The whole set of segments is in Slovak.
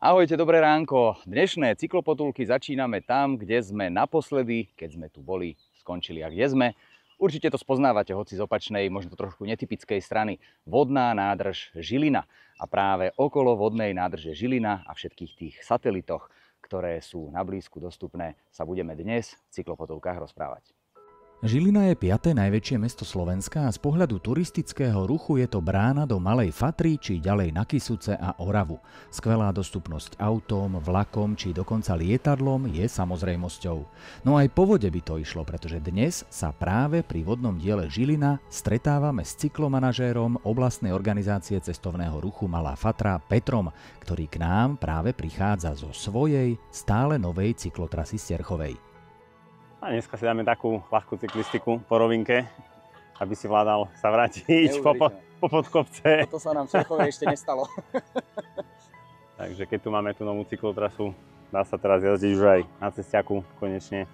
Ahojte, dobré ránko. Dnešné cyklopotulky začíname tam, kde sme naposledy, keď sme tu boli, skončili. A kde sme? Určite to spoznávate, hoci z opačnej, možno trošku netypickej strany. Vodná nádrž Žilina. A práve okolo vodnej nádrže Žilina a všetkých tých satelitoch, ktoré sú na blízku dostupné, sa budeme dnes v cyklopotulkách rozprávať. Žilina je 5. najväčšie mesto Slovenska a z pohľadu turistického ruchu je to brána do Malej Fatry či ďalej na Kysuce a Oravu. Skvelá dostupnosť autóm, vlakom či dokonca lietadlom je samozrejmosťou. No aj po vode by to išlo, pretože dnes sa práve pri vodnom diele Žilina stretávame s cyklomanažérom oblastnej organizácie cestovného ruchu Malá Fatra Petrom, ktorý k nám práve prichádza zo svojej stále novej cyklotrasy Sterchovej. A dneska si dáme takú ľahkú cyklistiku po rovinke, aby si vládal sa vrátiť po podkopce. Toto sa nám v Sterchovej ešte nestalo. Takže keď tu máme tú novú cyklotrasu, dá sa teraz jazdiť už aj na cestiaku konečne,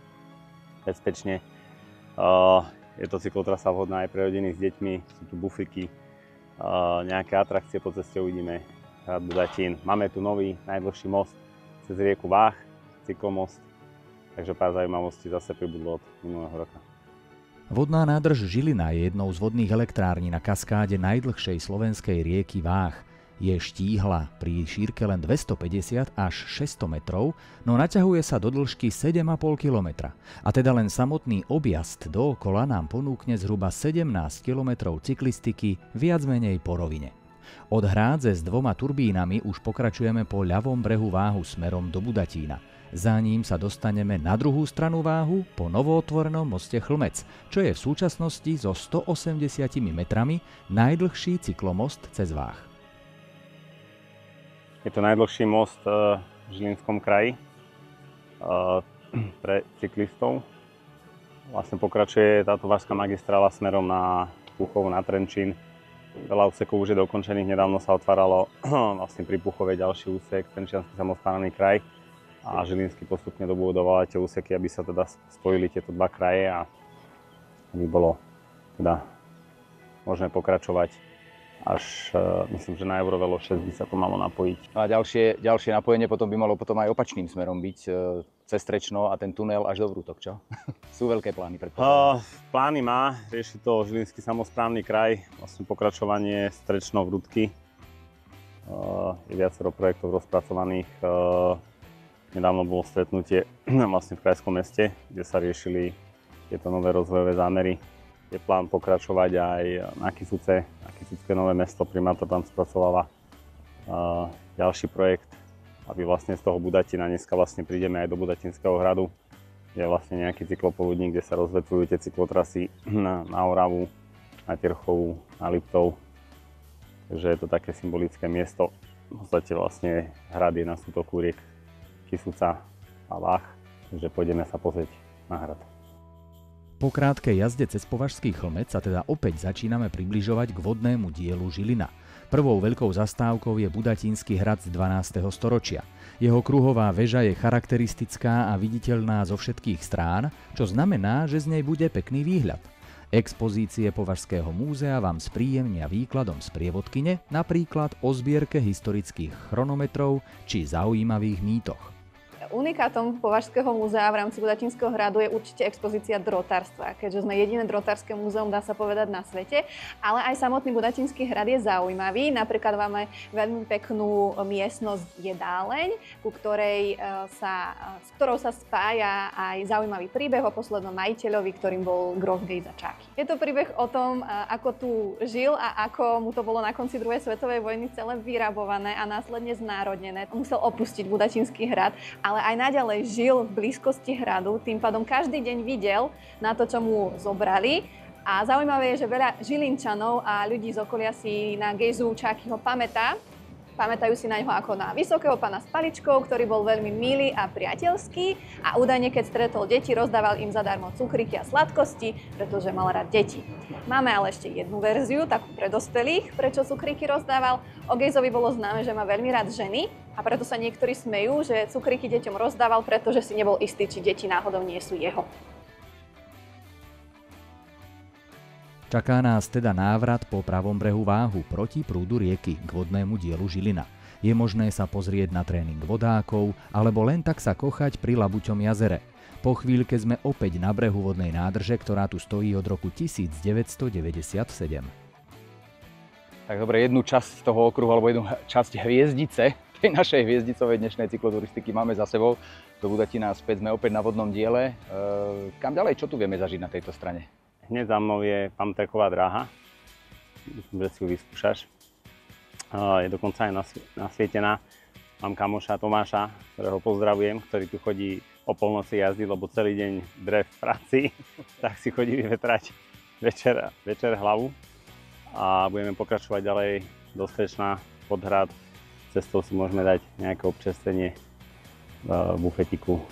bezpečne. Je to cyklotrasa vhodná aj pre rodiny s deťmi, sú tu bufliky, nejaké atrakcie po ceste uvidíme, hrad Budatín. Máme tu nový najdlhší most cez rieku Váh, cyklomost. Takže pár zaujímavostí zase pribudlo od minulého roka. Vodná nádrž Žilina je jednou z vodných elektrární na kaskáde najdlhšej slovenskej rieky Váh. Je štíhla, pri šírke len 250 až 600 metrov, no naťahuje sa do dĺžky 7,5 kilometra. A teda len samotný objazd dookola nám ponúkne zhruba 17 kilometrov cyklistiky viac menej po rovine. Od hrádze s 2 turbínami už pokračujeme po ľavom brehu Váhu smerom do Budatína. Za ním sa dostaneme na druhú stranu Váhu po novootvorenom moste Chlmec, čo je v súčasnosti so 180 metrami najdlhší cyklomost cez Váh. Je to najdlhší most v Žilinskom kraji pre cyklistov. Vlastne pokračuje táto vážska magistrála smerom na Púchov, na Trenčín. Veľa úsekov už je dokončených, nedávno sa otváralo vlastne pri Púchove ďalší úsek, Trenčiansky samosprávny kraj. A Žilinský postupne dobudoval tie úseky, aby sa teda spojili tieto dva kraje a aby bolo teda možné pokračovať až myslím, že na Eurovelo 6 by sa to malo napojiť. A ďalšie napojenie potom by malo potom aj opačným smerom byť cez Strečno a ten tunel až do Vrútok, čo? Sú veľké plány predpokladám. Plány má, rieši to Žilinský samosprávny kraj, vlastne pokračovanie Strečno-Vrútky. Je viacero projektov rozpracovaných. Nedávno bolo stretnutie vlastne v krajskom meste, kde sa riešili tieto nové rozvojové zámery. Je plán pokračovať aj na Kysuce, na Kysucké nové mesto. Primátor tam spracováva ďalší projekt, aby vlastne z toho Budatína dneska vlastne prídeme aj do Budatinského hradu. Je vlastne nejaký cyklopoludník, kde sa rozvetvujú tie cyklotrasy na Oravu, na Terchovú, na Liptov. Takže je to také symbolické miesto. V podstate vlastne hrad je na sútoku riek Kysuca a Váh, takže pôjdeme sa pozrieť na hrad. Po krátkej jazde cez Považský Chlmec sa teda opäť začíname približovať k vodnému dielu Žilina. Prvou veľkou zastávkou je Budatínsky hrad z 12. storočia. Jeho kruhová väža je charakteristická a viditeľná zo všetkých strán, čo znamená, že z nej bude pekný výhľad. Expozície Považského múzea vám spríjemnia výkladom sprievodkyne, napríklad o zbierke historických chronometrov či zaujímavých mýtoch. Unikátom Považského múzea v rámci Budatínskeho hradu je určite expozícia drotárstva, keďže sme jediné drotárske múzeum, dá sa povedať, na svete. Ale aj samotný Budatínsky hrad je zaujímavý. Napríklad máme veľmi peknú miestnosť jedáleň, s ktorou sa spája aj zaujímavý príbeh o poslednom majiteľovi, ktorým bol grof Gejza Čáky. Je to príbeh o tom, ako tu žil a ako mu to bolo na konci druhej svetovej vojny celé vyrabované a následne znárodnené. Musel opustiť Budatínsky hrad, ale aj naďalej žil v blízkosti hradu, tým pádom každý deň videl na to, čo mu zobrali. A zaujímavé je, že veľa Žilinčanov a ľudí z okolia si na Gejzu Čákyho pamätá. Pamätajú si na neho ako na vysokého pána s paličkou, ktorý bol veľmi milý a priateľský a údajne, keď stretol deti, rozdával im zadarmo cukríky a sladkosti, pretože mal rád deti. Máme ale ešte jednu verziu, takú pre dospelých, prečo cukríky rozdával. O Gejzovi bolo známe, že má veľmi rád ženy a preto sa niektorí smejú, že cukríky deťom rozdával, pretože si nebol istý, či deti náhodou nie sú jeho. Čaká nás teda návrat po pravom brehu Váhu proti prúdu rieky k vodnému dielu Žilina. Je možné sa pozrieť na tréning vodákov alebo len tak sa kochať pri Labuťom jazere. Po chvíľke sme opäť na brehu vodnej nádrže, ktorá tu stojí od roku 1997. Tak dobre, jednu časť toho okruhu alebo jednu časť hviezdice, tej našej hviezdicovej dnešnej cykloturistiky máme za sebou. Do Budatina späť sme opäť na vodnom diele. Kam ďalej, čo tu vieme zažiť na tejto strane? Hneď za mnou je Pamterková dráha. Myslím, že si ju vyskúšaš. Je dokonca aj nasvietená. Mám kamoša Tomáša, ktorého pozdravujem, ktorý tu chodí o polnoci jazdy, lebo celý deň dre v práci, tak si chodí vyvetrať večer hlavu. A budeme pokračovať ďalej do Strečna, Podhrad. Cestou si môžeme dať nejaké občerstvenie v bufetiku.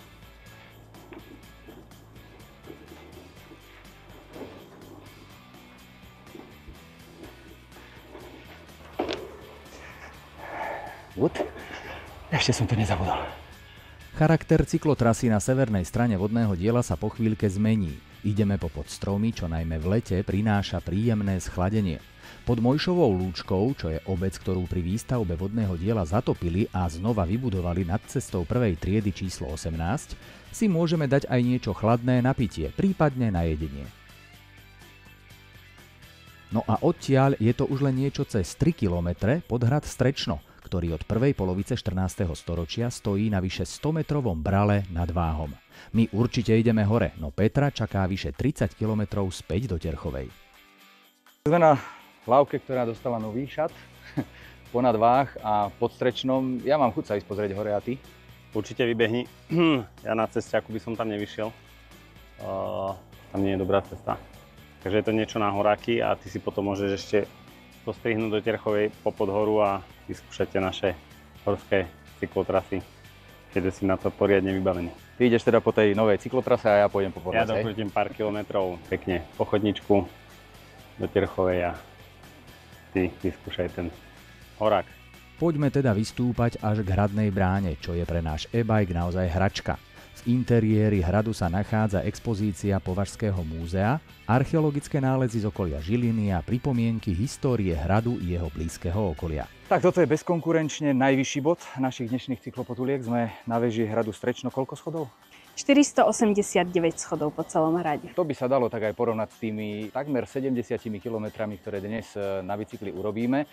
Ešte som to nezabudol. Charakter cyklotrasy na severnej strane vodného diela sa po chvíľke zmení. Ideme popod stromy, čo najmä v lete prináša príjemné schladenie. Pod Mojšovou lúčkou, čo je obec, ktorú pri výstavbe vodného diela zatopili a znova vybudovali nad cestou prvej triedy číslo 18, si môžeme dať aj niečo chladné na pitie, prípadne na jedenie. No a odtiaľ je to už len niečo cez 3 km pod hrad Strečno, ktorý od prvej polovice 14. storočia stojí na vyše 100-metrovom brale nad Váhom. My určite ideme hore, no Petra čaká vyše 30 km späť do Terchovej. Sme na lávke, ktorá dostala nový šat ponad Váh a pod Strečnom. Ja mám chuť sa ísť pozrieť hore, a ty? Určite vybehni. Ja na cestiaku by som tam nevyšiel. Tam nie je dobrá cesta. Takže je to niečo na horáky a ty si potom môžeš ešte postrihnúť do Terchovej popod horu a vyskúšate naše horské cyklotrasy, keď si na to poriadne vybavený. Ty ideš teda po tej novej cyklotrase a ja pôjdem po Ja Podhrade. dokrútim pár kilometrov pekne po chodničku do Terchovej a ty vyskúšaj ten horák. Poďme teda vystúpať až k hradnej bráne, čo je pre náš e-bike naozaj hračka. V interiéri hradu sa nachádza expozícia Považského múzea, archeologické nálezy z okolia Žiliny a pripomienky histórie hradu i jeho blízkeho okolia. Tak toto je bezkonkurenčne najvyšší bod našich dnešných cyklopotuliek. Sme na veži hradu Strečno. Koľko schodov? 489 schodov po celom hrade. To by sa dalo tak aj porovnať s tými takmer 70 kilometrami, ktoré dnes na bicykli urobíme.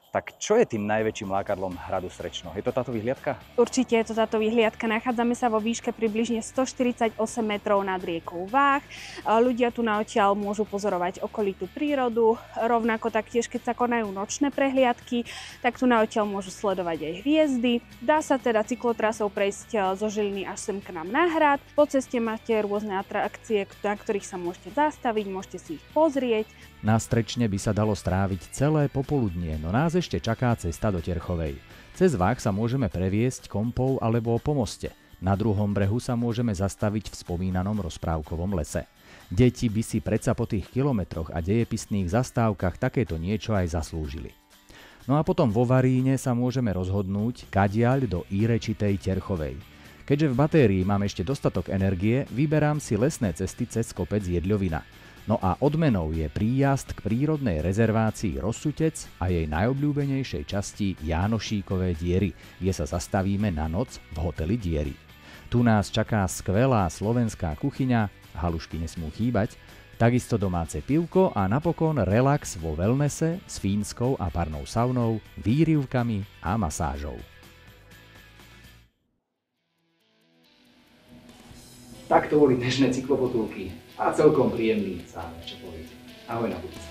Tak čo je tým najväčším lákadlom hradu Strečno? Je to táto vyhliadka? Určite je to táto vyhliadka. Nachádzame sa vo výške približne 148 metrov nad riekou Váh. Ľudia tu na odtiaľ môžu pozorovať okolitú prírodu. Rovnako taktiež, keď sa konajú nočné prehliadky, tak tu na odtiaľ môžu sledovať aj hviezdy. Dá sa teda cyklotrasou prejsť zo Žiliny až sem k nám na hrad. Po ceste máte rôzne atrakcie, na ktorých sa môžete zastaviť, môžete si ich pozrieť. Na Strečne by sa dalo stráviť celé popoludnie, no nás ešte čaká cesta do Terchovej. Cez Váh sa môžeme previesť kompou alebo po moste. Na druhom brehu sa môžeme zastaviť v spomínanom rozprávkovom lese. Deti by si predsa po tých kilometroch a dejepisných zastávkach takéto niečo aj zaslúžili. No a potom vo Varíne sa môžeme rozhodnúť, kadiaľ do Írečitej Terchovej. Keďže v batérii mám ešte dostatok energie, vyberám si lesné cesty cez kopec Jedľovina. No a odmenou je príjazd k prírodnej rezervácii Rozsutec a jej najobľúbenejšej časti Jánošíkové diery, kde sa zastavíme na noc v hoteli Diery. Tu nás čaká skvelá slovenská kuchyňa, halušky nesmú chýbať, takisto domáce pivko a napokon relax vo wellnesse s fínskou a parnou saunou, výrivkami a masážou. Tak to boli dnešné cyklopotulky a celkom príjemný záver, čo poviete. Ahoj na budúce.